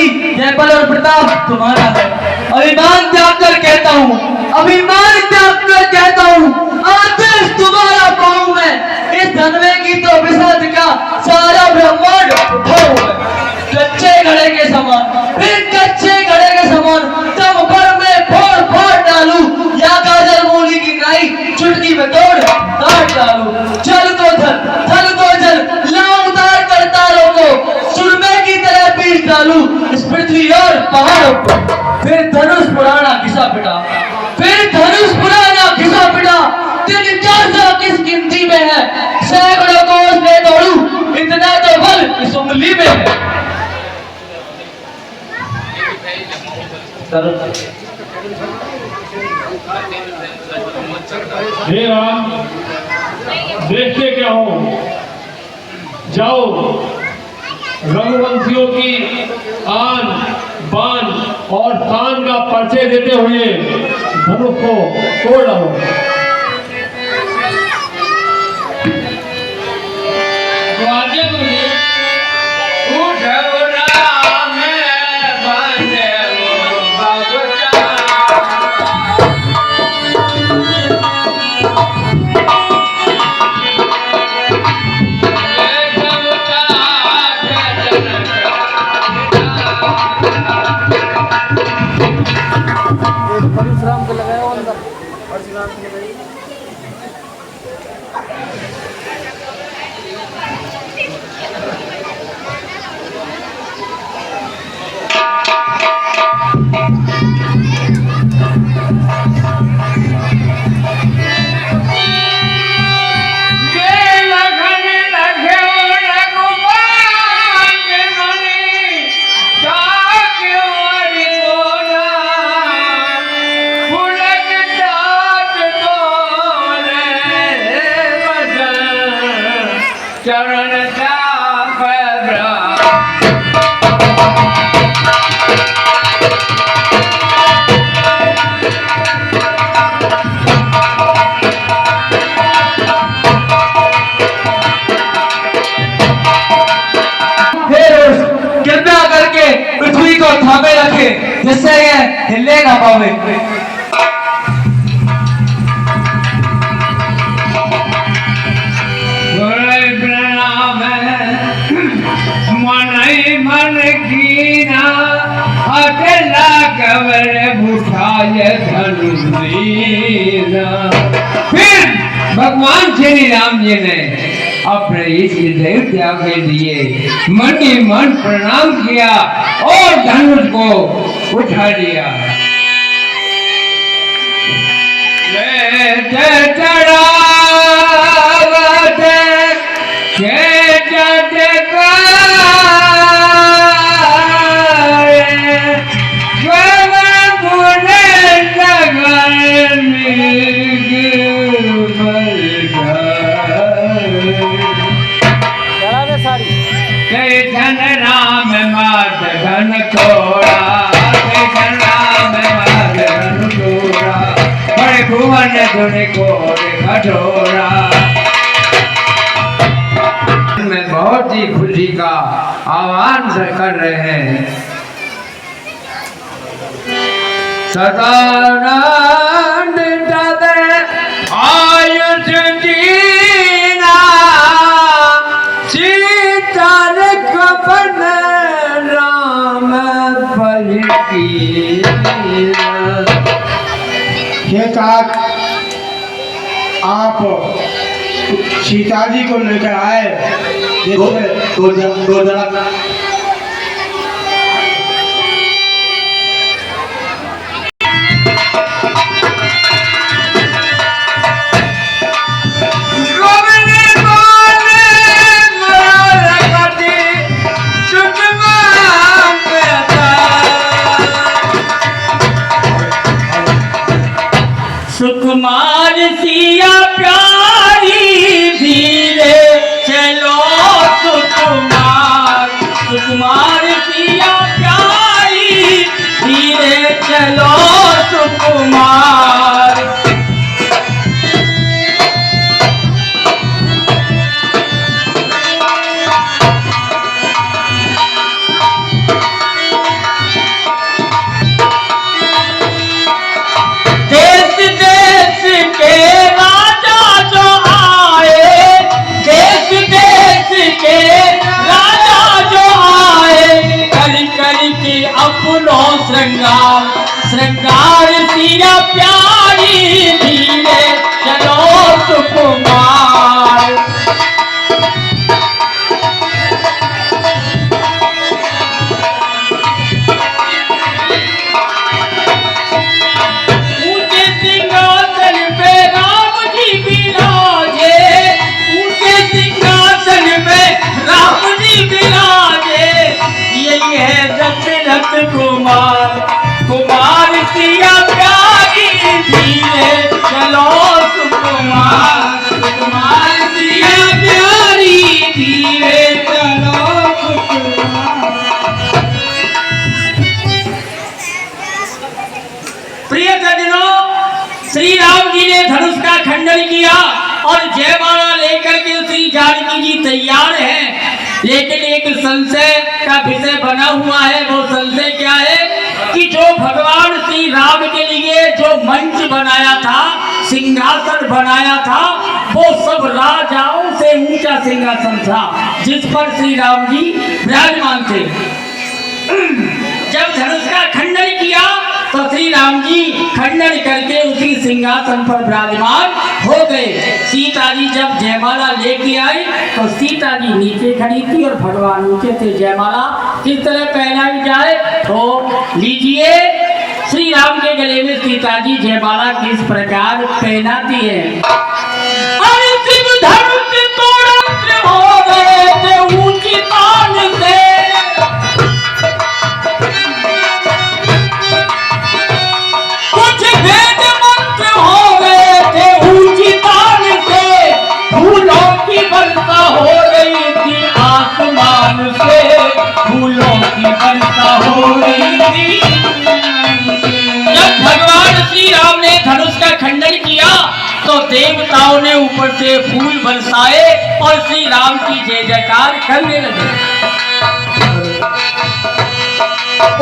नहीं, यह बल और प्रताप तुम्हारा है। अभिमान त्याग कर कहता हूँ, अभिमान त्याग कर कहता हूँ, आदेश तुम्हारा पाऊं मैं। इस धनवे की तो विषाद का सारा ब्रह्मांड उठाऊं मैं। कच्चे घड़े के समान, फिर कच्चे घड़े के समान दम पर मैं फोड़ फोड़ डालूं, या गाजर मूली की नाई चुटकी में तोड़ काट डालूं। जल तो जल, थल तो जल, लाऊं उतार कर तारों को, सुरमे की तरह पीस डालूं इस पृथ्वी और पहाड़ों को। फिर धनुष पुराना घिसा पिटा, फिर धनुष पुराना घिसा पिटा, तेरी 400 किस गिनती में है, सैकड़ों को उसने तोड़ू, इतना तो बल इस उंगली में है। हे राम, देखते क्या हो, जाओ रघुवंशियों की आन बान और तान का परिचय देते हुए धनुष को तोड़ डालो। परशुराम को लगाया अंदर, परशुराम को लगाई। चरण कृपया करके पृथ्वी को थामे रखे, जिससे यह हिलने ना पावे। मन कीना अकेला कवर बुठाए धनुषीना। फिर भगवान श्री राम जी ने अपने इस हृदय त्याग के लिए मन ही मन प्रणाम किया और धनुष को उठा लिया। चढ़ा धन राम मात धन थोड़ा, धन राम मात धन थोड़ा, बड़े भुवन धुन को कठोरा। में बहुत ही खुशी का आह्वान कर रहे हैं। सदानंद आयुष जीना, सीता बन राम फल की। आप सीता जी को लेकर आए, दो जना सुकुमार सिया प्यारी, धीरे चलो सुकुमार, हुआ है वो संशय क्या है कि जो भगवान श्री राम के लिए जो मंच बनाया था, सिंहासन बनाया था, वो सब राजाओं से ऊंचा सिंहासन था जिस पर श्री राम जी विराजमान थे। जब धनुष का खंडन किया तो श्री राम जी खंडन करके उसी सिंहासन पर विराजमान हो गए। सीता जी जब जयमाला लेके आई तो सीता जी नीचे खड़ी थी और भगवान नीचे थे। जयमाला किस तरह पहनाई जाए तो लीजिए, श्री राम के गले में सीता जी जयमाला किस प्रकार पहनाती है। अरे शिव धनुष तोड़ा त्रिभुवन से ऊंची तान से, कुछ वेद मंत्र हो गए थे ऊंची तान से, फूलों की वर्षा हो रही थी आसमान से, फूलों की वर्षा हो रही थी। जब भगवान श्री राम ने धनुष का खंडन किया तो देवताओं ने ऊपर से फूल बरसाए और श्री राम की जय जयकार करने लगे।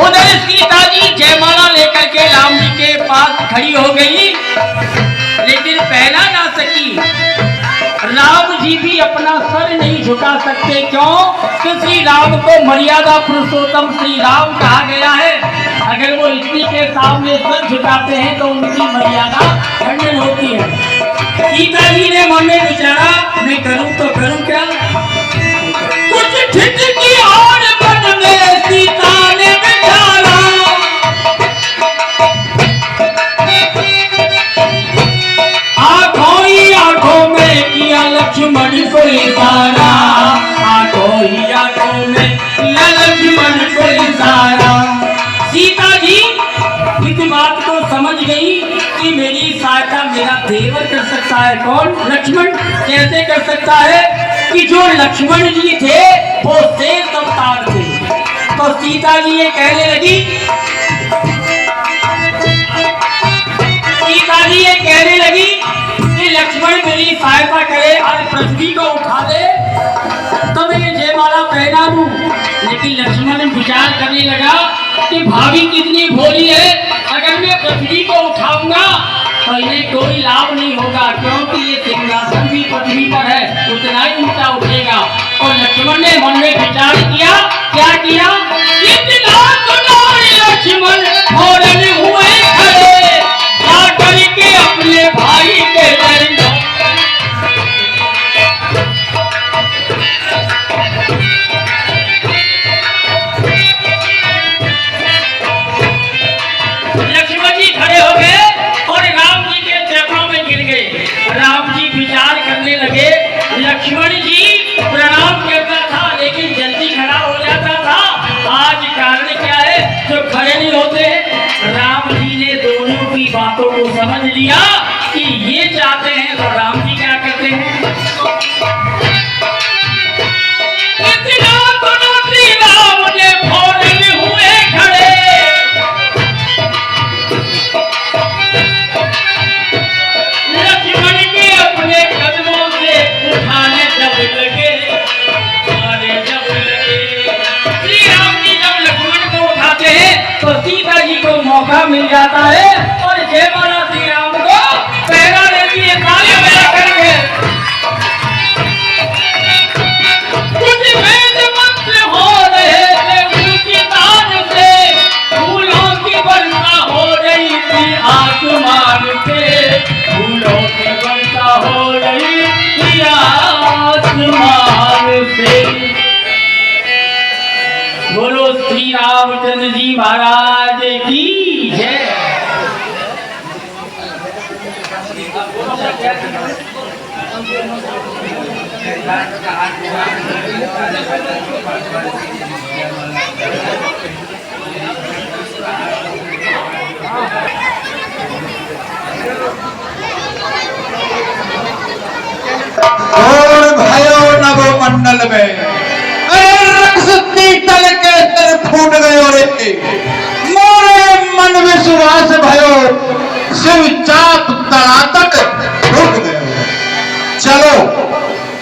उधर सीता जी जयमाला लेकर के राम जी के पास खड़ी हो गई, लेकिन पहना ना सकी। राम जी भी अपना सर नहीं झुका सकते, क्यों कि श्री राम को मर्यादा पुरुषोत्तम श्री राम कहा गया है। अगर वो स्त्री के सामने सर झुकाते हैं तो उनकी मर्यादा खंडन होती है। सीता जी ने मन में विचारा, मैं करूं तो करूं क्या। कुछ ठिठ की और मन में सीता ने विचारा, आंखों ही आंखों में किया लक्ष्मण को इशारा, आंखों ही आंखों में किया लक्ष्मण को इशारा। सीता जी इस बात को समझ गई कि मेरी सहायता मेरा देवर कर सकता है। कौन? लक्ष्मण। कैसे कर सकता है कि जो लक्ष्मण जी थे वो शेष अवतार थे। तो सीता जी ये कहने लगी, सीता जी ये कहने लगी कि लक्ष्मण मेरी सहायता करे और पृथ्वी को उठा दे तो मैं ये जयमाला पहना दूं। लेकिन लक्ष्मण विचार करने लगा कि भाभी कितनी भोली है, अगर मैं पृथ्वी को उठाऊंगा तो इन्हें कोई लाभ नहीं होगा, क्योंकि ये सिंहासन भी पृथ्वी पर है, उतना ही ऊंचा उठेगा। और लक्ष्मण ने मन में विचार किया, क्या किया, इतना लक्ष्मण फौरन हुए खड़े, आकर के अपने भाई के चरणों लगे। लक्ष्मण जी प्रणाम करता था लेकिन जल्दी खड़ा हो जाता था। आज कारण क्या है, जो खड़े नहीं होते। राम जी ने दोनों की बातों को समझ लिया कि ये चाहते हैं, तो राम जी क्या करते हैं, इतना तो श्री राम ने फौरन हुए खड़े, लक्ष्मण के अपने कदमों से उठाने जब लगे, जब लगे। श्री राम जी जब लक्ष्मण को उठाते हैं तो सीता जी को मौका मिल जाता है और जयमाला श्री राम को पहना देती है ताली बजा करके। कुछ वेद मंत्र हो रहे थे ऊंची तान से, फूलों की वर्षा हो रही थी आसमान से, फूलों की वर्षा हो रही थी आसमान से। बोलो श्री रामचंद्र जी महाराज की जय। और भयो नभ मंडल में तल के सिर फूट गयो रे, मोरे मन विश्वास भयो, शिव चाप तड़ातक फूट गयो। चलो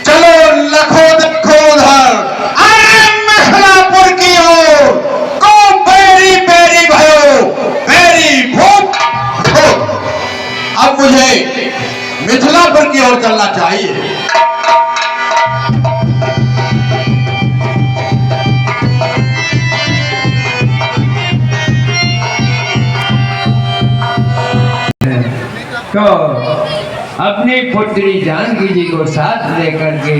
चलो लखो देखो उधर, अरे मखलापुर की ओर चाहिए। तो अपनी पुत्री जानकी जी को साथ लेकर के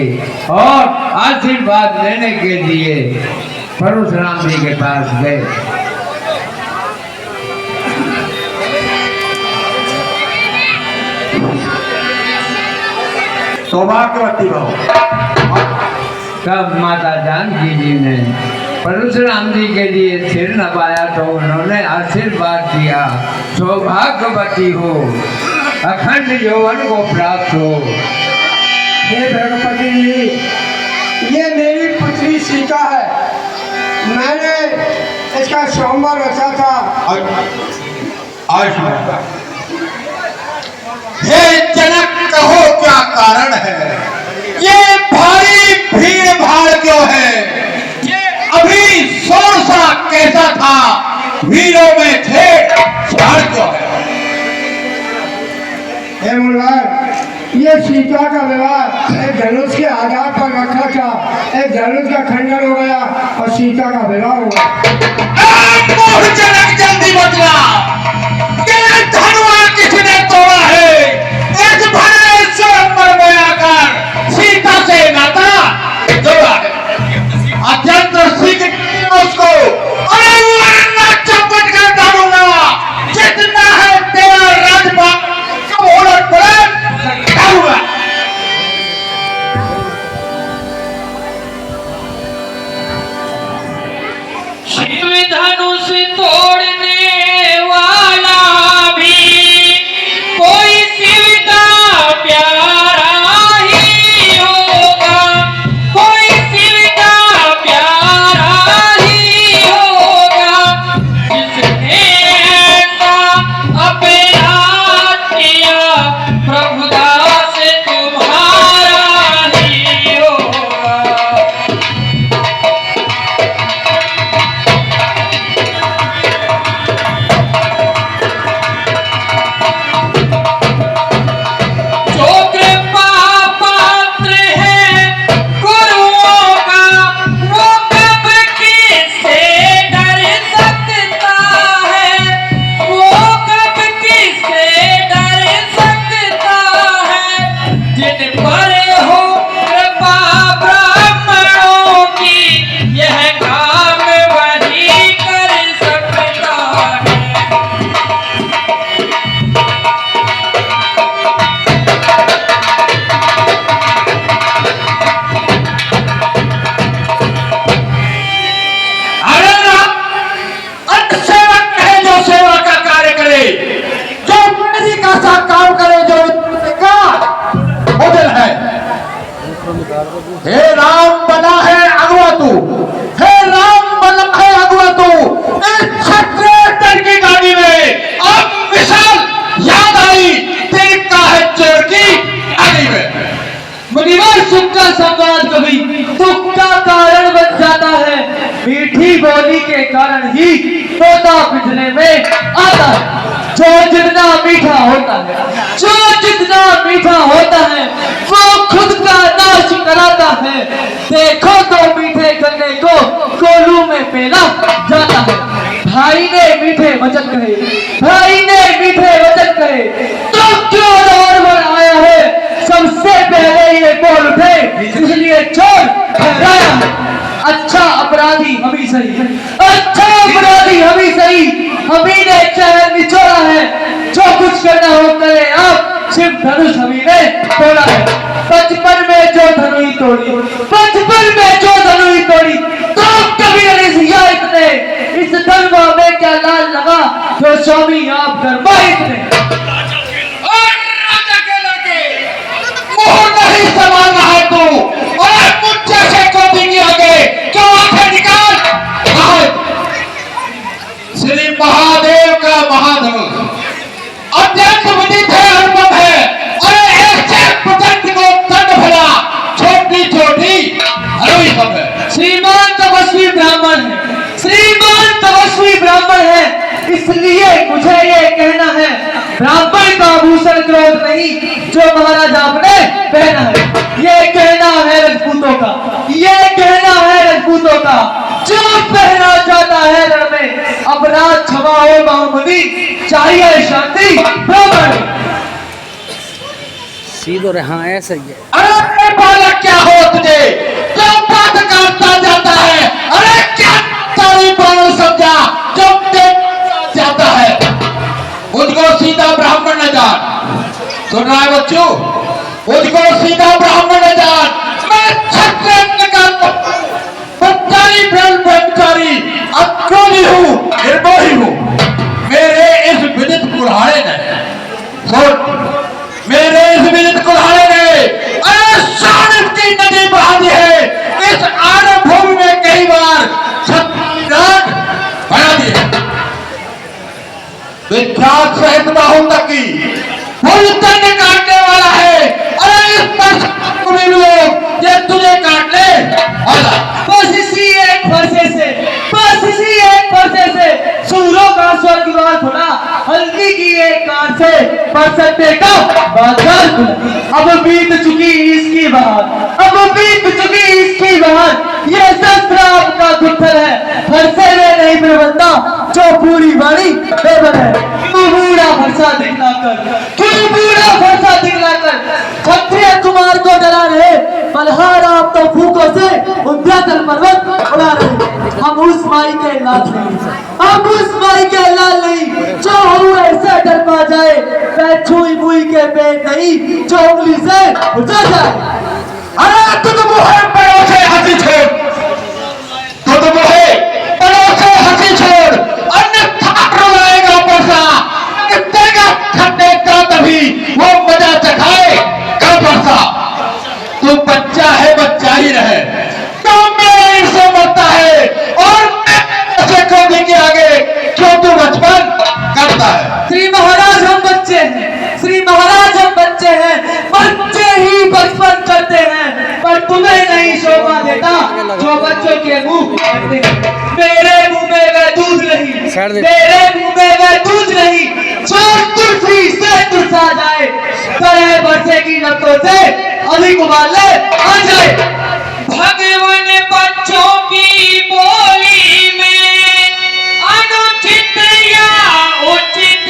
और आशीर्वाद लेने के लिए परशुराम जी के पास गए। सौभाग्यवती रहो। तब माता जानकी जी ने परशुराम जी के लिए सिर नवाया तो उन्होंने आशीर्वाद दिया, सौभाग्यवती हो, अखंड यौवन को प्राप्त हो। हे भगवती जी, ये मेरी पुत्री सीता है। मैंने इसका सोमवार रचा था। हे जनक, कहो क्या कारण है? ये भारी भीड़ भाड़ क्यों है? ये अभी शोर सा कैसा था? वीरों में थे झाड़ क्यों है? हे मुराद, ये सीता का विवाह एक धनुष के आधार पर रखा था। एक धनुष का खंडन हो गया और सीता का विवाह हुआ। जनक जल्दी बचना, ये धनुआ किसने तोड़ा है? इस भरे स्वयंवर में आकर सीता से नाता जोड़ा है। अत्यंत शीघ्र उसको चपट कर डालूंगा। जितना है तेरा राजपाट सब उलट पलट डालूंगा। धनुष तोड़ने वाला भी कोई शिव का प्यारा ही होगा, कोई शिव का प्यारा ही होगा, जिसने ऐसा अपराध किया प्रभुदास तुम्हारा ही होगा। हे राम बना है अगुआ तू, हे राम बना है अगुआ तू। इस छत्तीसगढ़ की गाड़ी में अब विशाल याद आई तेरी का है चोर की आगे में। मुनिवर सुनकर संवाद कभी दुख का कारण बन जाता है। मीठी बोली के कारण ही तोता पिछले में आता है। जो जितना मीठा होता है, जो जितना मीठा होता है, वो खुद का नाश कराता है। देखो तो मीठे गन्ने को कोलू में पेला जाता है। भाई ने मीठे वचन कहे, भाई ने मीठे वचन कहे, तो क्यों और बनाया है? सबसे पहले ये बोल उठे, इसलिए चोर ठहराया है। अच्छा अपराधी हम ही सही, अच्छा अपराधी हम ही सही। हम ही ने चैन निचोड़ा है। जो कुछ करना हो करे आप, सिर्फ धनुष हम ही ने तोड़ा है। बचपन में जो धनुई तोड़ी, बचपन में जो धनुई तोड़ी, तो कभी अरिसिया इतने इस धनवा में क्या लाल लगा जो स्वामी आप गरमाए इतने। नहीं सवाल रहा है तू, और मुझसे से कॉपी की आगे क्यों आंखें निकाल? श्री महादेव का महाधनुष अत्यंत विदित है, अनुपम है। अरे ऐसे प्रचंड को दंड भला छोटी छोटी हरोई सब है। श्रीमान तपस्वी ब्राह्मण है, श्रीमान तपस्वी ब्राह्मण है, इसलिए मुझे ये कहना है, ब्राह्मण का आभूषण क्रोध नहीं जो महाराज आपने पहना है। ये कहना है राजपूतों का, ये कहना है राजपूतों का, जो पहना जाता है रण में। अपराध क्षमा हो महामुनि, चाहिए शांति ब्राह्मण। सीधो रे, हाँ ऐसा ही है। अरे बालक क्या हो तुझे, जो बात करता जाता है? अरे क्या सारी प्राण समझा जो जाता है? मुझको सीधा ब्राह्मण न जान। सुन रहा है बच्चों, मुझको सीधा ब्राह्मण न जान। मैं क्षत्रिय का ब्रह्मचारी अक्रोधी हूँ, निर्मोही हूँ। मेरे इस विदित कुल्हाड़े ने मेरे इस विदित कुल्हाड़े ने शान की नदी बहा दी है। इस आड़ भूमि में कई बार छत्रान बना दी है। विख्यात सहित बाहुल तक की तन काटने वाला है। अरे इस पर लोग ये तुझे काट ले वाला। बस इसी एक फरसे से, बस इसी एक फरसे से सूरों का स्वर्गद्वार खुला। हल्दी की एक कार से पर सकते का बाजार खुला। अब बीत चुकी इसकी बहार, अब बीत चुकी इसकी बहार। ये शस्त्र आपका गुत्थर है, फरसे में नहीं प्रबंधा जो पूरी बाड़ी बेबल है। तू बूढ़ा फरसा दिखलाकर, तू बूढ़ा फरसा दिखलाकर क्षत्रिय कुमार को डरा रहे। बलहार आप तो फूकों से उद्यातल पर्वत उड़ा रहे। हम उस माई के लाल नहीं, हम उस माई के लाल नहीं जो हुए ऐसे डर पा जाए। मैं छुई मुई के पेट नहीं जो उंगली से उठा जाए। अरे तुझ मुहे पैरों से हंसी छोड़, तुझ मुहे पैरों से हंसी छोड़, अन्यथा रुलाएगा परसा। देगा खड्डे का तभी वो मजा चखाए का परसा। तू बच्चा है, बच्चा ही रहे। तो मेरे से मरता है और मैं खोने के आगे क्यों तू बचपन करता है? श्री महाराज हम बच्चे हैं, श्री महाराज हम बच्चे हैं। बच्चे ही बचपन करते हैं, पर तुम्हें नहीं शोभा देता जो बच्चों के मुंह करते हैं। मेरे मुंह में वह दूध नहीं, मेरे मुंह में वह दूध नहीं जो तुलसी से तुलसा जाए। तरह बरसे की नब्तों से अधिक उबाले आ जाए। भगवान बच्चों की बोली में अनुचित या उचित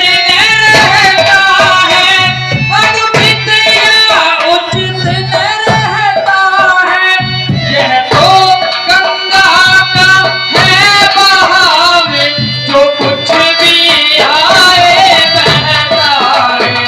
रहता है, अनुचित या उचित रहता है। यह तो गंगा का है बहाव, जो कुछ भी आए बहता है।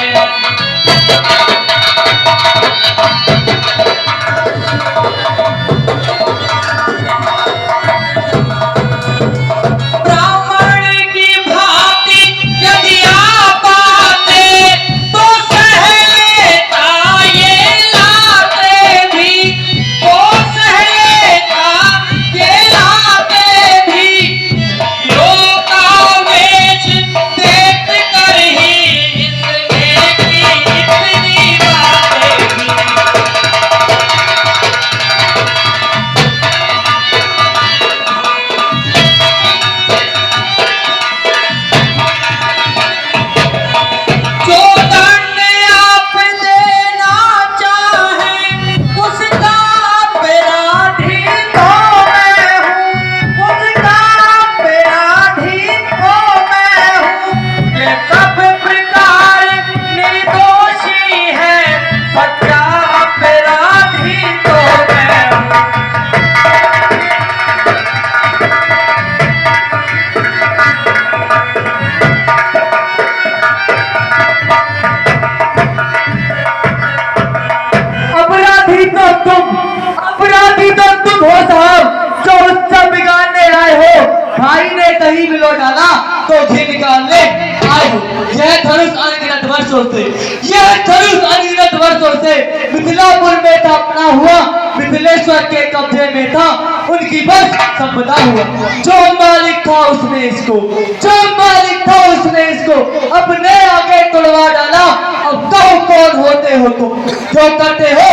भाई ने कहीं भी लौट डाला तो घी निकालने आए हो। यह धनुष अनगिनत वर्षों से, यह धनुष अनगिनत वर्षों से मिथिलापुर में स्थापना हुआ, मिथिलेश्वर के कब्जे में था, उनकी बस संपदा हुआ। जो मालिक था उसने इसको, जो मालिक था उसने इसको अपने आगे तुड़वा डाला। अब कहो कौन होते हो तुम, जो करते हो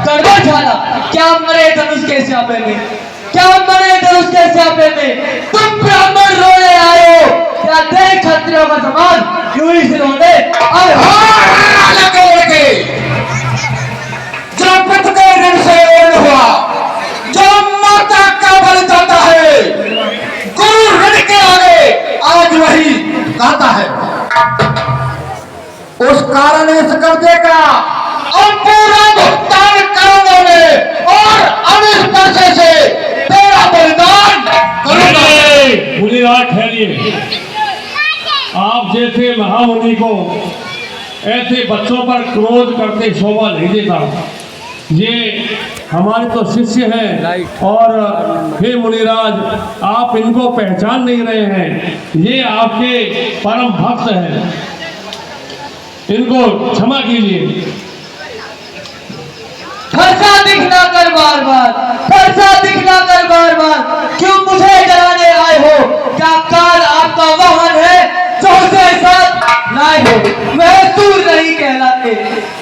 गड़बड़ झाला। क्या मरे धनुष के स्यापे में, क्या मरे धनुष के स्यापे में। तुम ब्राह्मण रोने आए हो, क्या देख क्षत्रियों का समान यूं ही सिरोने आए हो। कर्जे का और पूरा भुगतान करूंगा मैं, और अब इस पैसे से तेरा बलिदान करूंगा। मुनिराज ठहरिए, आप जैसे महामुनि को ऐसे बच्चों पर क्रोध करते शोभा नहीं देता। ये हमारे तो शिष्य हैं, और हे मुनिराज, आप इनको पहचान नहीं रहे हैं। ये आपके परम भक्त हैं, इनको क्षमा कीजिए। फरसा दिखला कर बार बार, फरसा दिखला कर बार बार, क्यों मुझे डराने आए हो? क्या काल आपका वाहन है जो उसे साथ लाए हो? वह सूर नहीं कहलाते,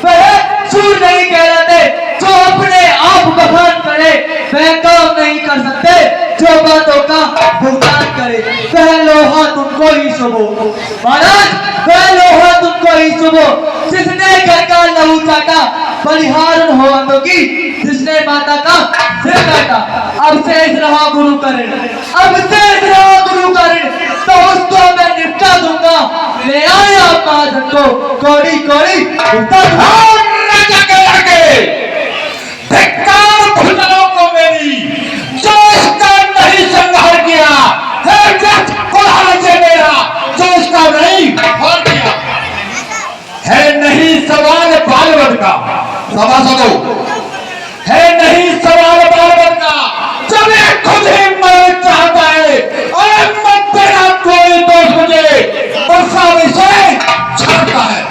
वह सूर नहीं कहलाते जो अपने आप बखान करे। वह काम नहीं कर सकते जो बातों का भुगतान करे। वह लोहा तुमको ही शुभो महाराज, वह लोहा तुमको ही शुभो जिसने घर का लहू चाटा, बलिहार हो अंधों की जिसने माता का सिर काटा। अब शेष रहा गुरु का ऋण, अब शेष रहा गुरु का ऋण, तो उसको मैं निपटा दूंगा। ले आए आप महाजन को कौड़ी कौड़ी राजा के आगे धिक्कार भुजलों को मेरी, जो इसका नहीं संहार किया है, जज कुल्हाड़ से मेरा जो इसका नहीं हार किया है। नहीं सवाल बालवद का, सभासदों, है नहीं सवाल बालवद का, जब ये खुद ही मर चाहता है। अरे मत तेरा कोई दोष मुझे वर्षा विषय छाड़ता है।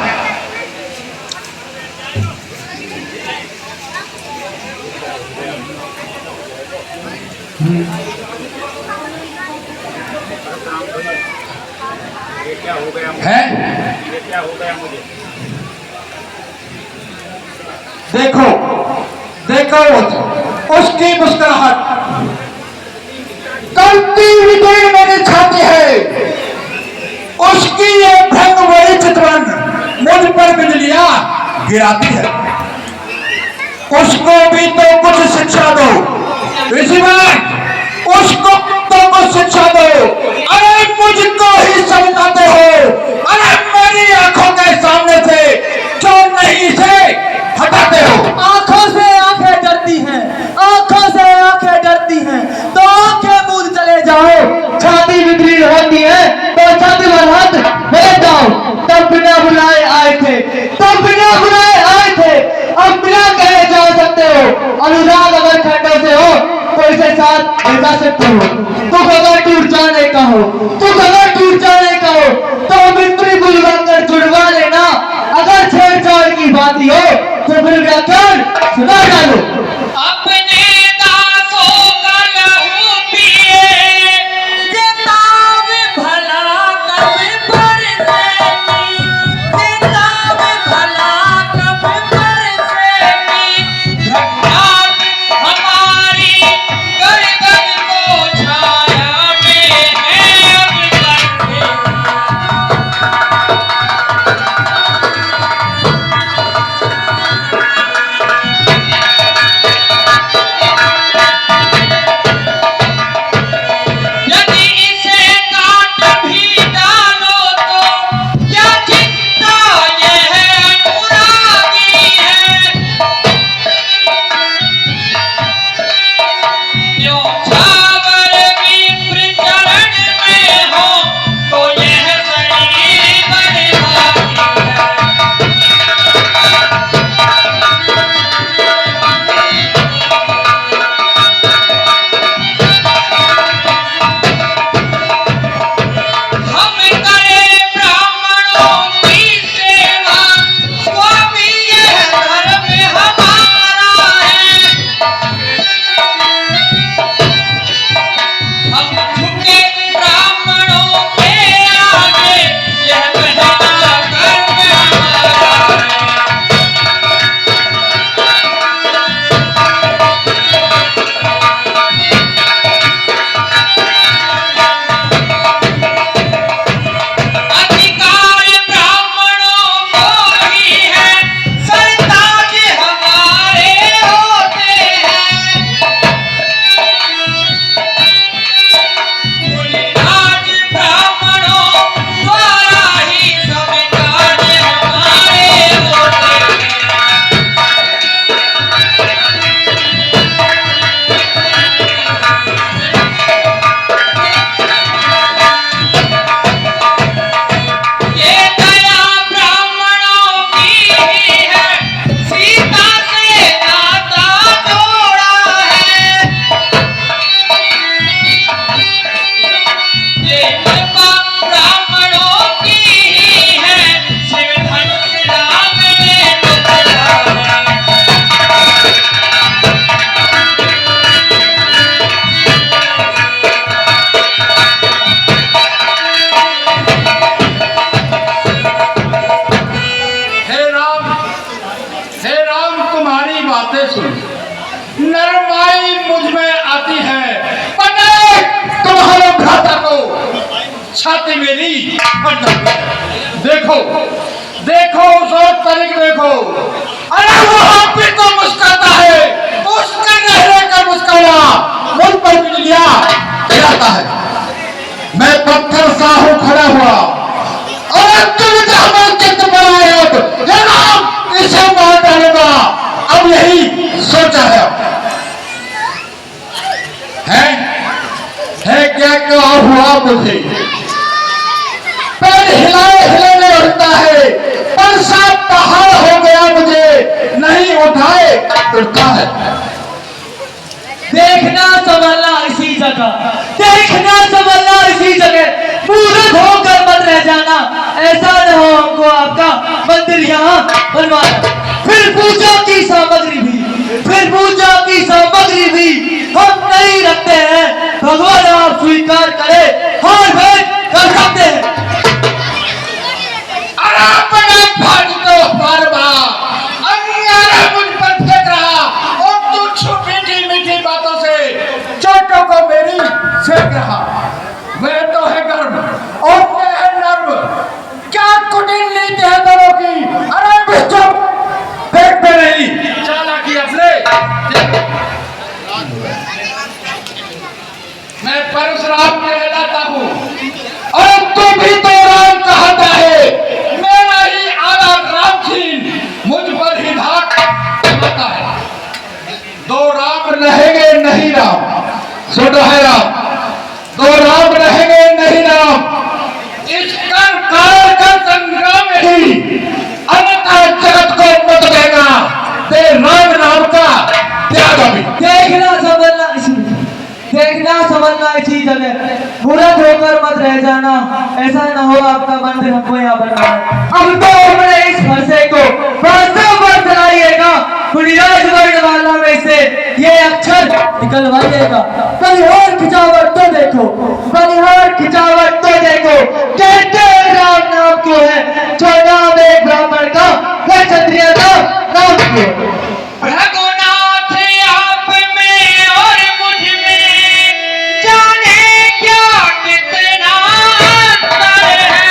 है देखो देखो उसकी मुस्कुराहट करती हुई कोई मेरी छाती है, उसकी ये भंग वही चितवन मुझ पर बिजलियां गिराती है। उसको भी तो कुछ शिक्षा दो, इसी बात उसको तो कुछ शिक्षा दो। अरे मुझको ही समझाते हो, अरे मेरी आंखों के सामने से जो नहीं से हटाते हो। आंखों से आंखें डरती हैं, आंखों से आंखें डरती हैं, तो आंखें मूंद चले जाओ। छाती बिगड़ी होती है तो छाती पर हाथ फेर जाओ। तब बिना बुलाए आए थे, तब बिना बुलाए आए थे, अब बिना कहे जा सकते हो। अनुराग अगर खंडों से हो तो इसे साथ ले जा सकते हो। तुम अगर टूट जाने का हो, तुम अगर टूट जाने का हो तो मित्री बुलवाकर जुड़वा लेना। अगर छेड़छाड़ की बात ही हो तो फिर व्याख्यान सुना डालो। अपने दासों का लहू पिए, किताब भला कब बरसेगी, किताब भला कब बरसेगी। घटनात हमारी गर्दन को छाया में है, अब शादी मेरी कर जाती है। देखो देखो उस औरत तरीक देखो, अरे वो आप भी तो मुस्कुराता है, उसका रहने का मुस्कुरा मुझ पर बिजलियां गिराता है। मैं पत्थर सा हूं खड़ा हुआ और तुम जहां चित्त पर आए अब ये राम इसे मार डालूंगा, अब यही सोचा है क्या क्या हुआ मुझे? पैर हिलाए हिलाने उठता है, पर सा पहाड़ हो गया मुझे नहीं उठाए उठता है। देखना संभलना इसी जगह, देखना संभलना इसी जगह, मूर्ख होकर मत रह जाना, ऐसा न हो हमको आपका मंदिर यहाँ बनवाना। फिर पूजा की सामग्री भी, फिर पूजा की सामग्री भी हम नहीं रखते हैं। भगवान आप स्वीकार करे, हार भेंट कर सकते हैं। अरे बड़ा भाग तो बार बार अंगारा मुझ पर फेंक रहा और तू छुपी मीठी बातों से चोटों को मेरी फेंक रहा। वह तो है गर्म और वह है नर्म, क्या कुटिल नीति है दोनों की। अरे बिच्छू फेंकते नहीं चालाकी अपने। मैं परशुराम कहलाता हूँ और तू भी तो राम कहता है। मेरा ही आधा रामछीन मुझ पर ही धाक जमाता है। दो राम रहेंगे नहीं राम, सुन है राम, दो राम रहेंगे नहीं राम, इस कर काल का संग्राम ही अन्यथा जगत को मत देगा, दे राम नाम का त्याग अभी। देखना संभलना इसी, देखना संभलना इसी जगह, मूर्ख होकर मत रह जाना, ऐसा न हो आपका मंदिर हमको यहाँ बनवाना। अब तो हमने इस फरसे को वास्तव में चलाइएगा, गुणराज वर्णमाला में से ये अक्षर निकलवाइएगा। बलिहार खिंचावट तो देखो, बलिहार खिंचावट तो देखो, कहते राम नाम क्यों है, जो नाम एक ब्राह्मण का वह क्षत्रिय का नाम क्यों है। रघुनाथ आप में और मुझ में जाने क्या कितना अंतर है।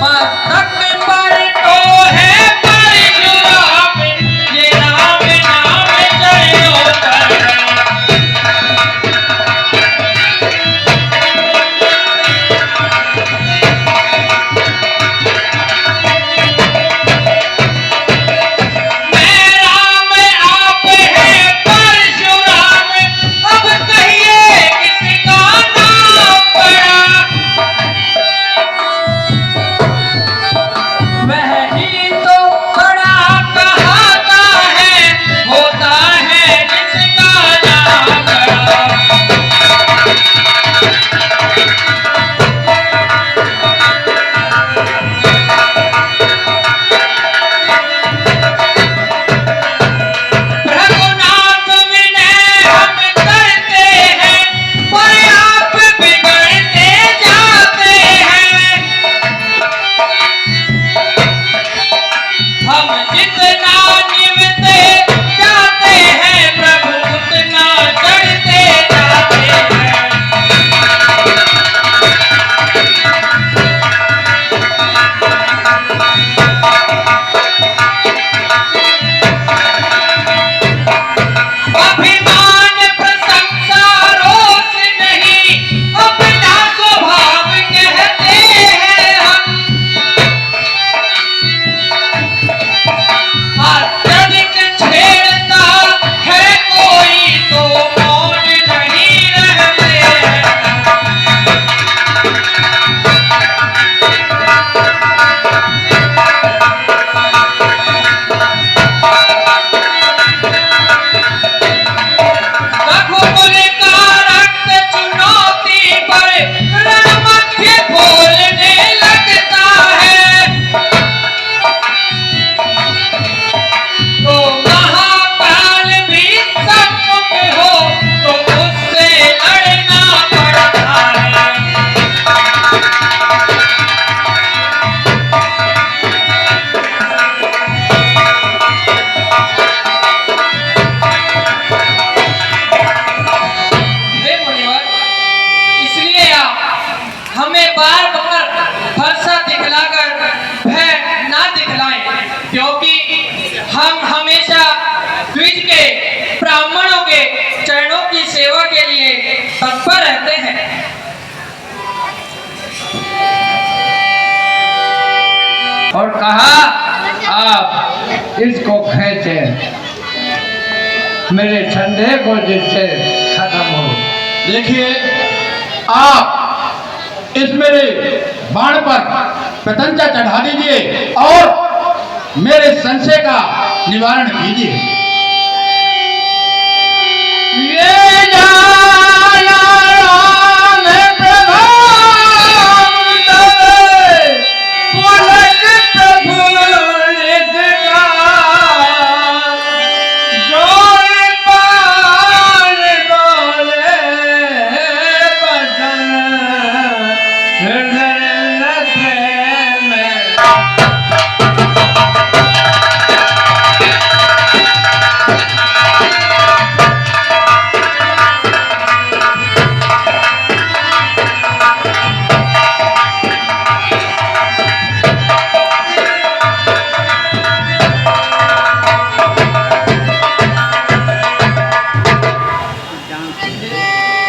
मस्तक पर तो है परशुराम, ये राम नाम चरणों तर। इसको खेचे, मेरे संदेह को जिससे खत्म हो। देखिए, आप इस मेरे बाण पर पतंजा चढ़ा दीजिए और मेरे संशय का निवारण कीजिए। ये जाया राम प्रभाव तबे, पुलक प्रफुल्लित गाय, जोर पार बोले बचन, हृदय प्रेम।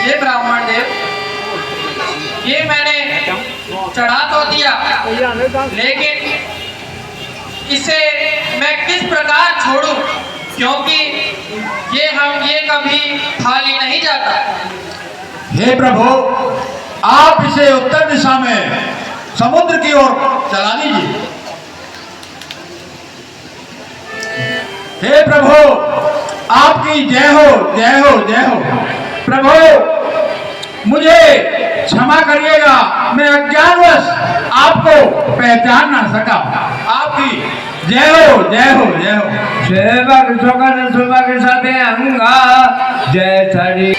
ये ब्राह्मण देव, ये मैंने चढ़ा तो दिया, लेकिन इसे मैं किस प्रकार छोड़ूं, क्योंकि ये कभी खाली नहीं जाता। हे प्रभु, आप इसे उत्तर दिशा में समुद्र की ओर चला दीजिए। हे प्रभु, आपकी जय हो, जय हो, जय हो। प्रभु, मुझे क्षमा करिएगा, मैं अज्ञानवश आपको पहचान ना सका। आपकी जय हो, जय हो, जय हो। सेवक सुखद सुभग सते अंगा, जय हरि।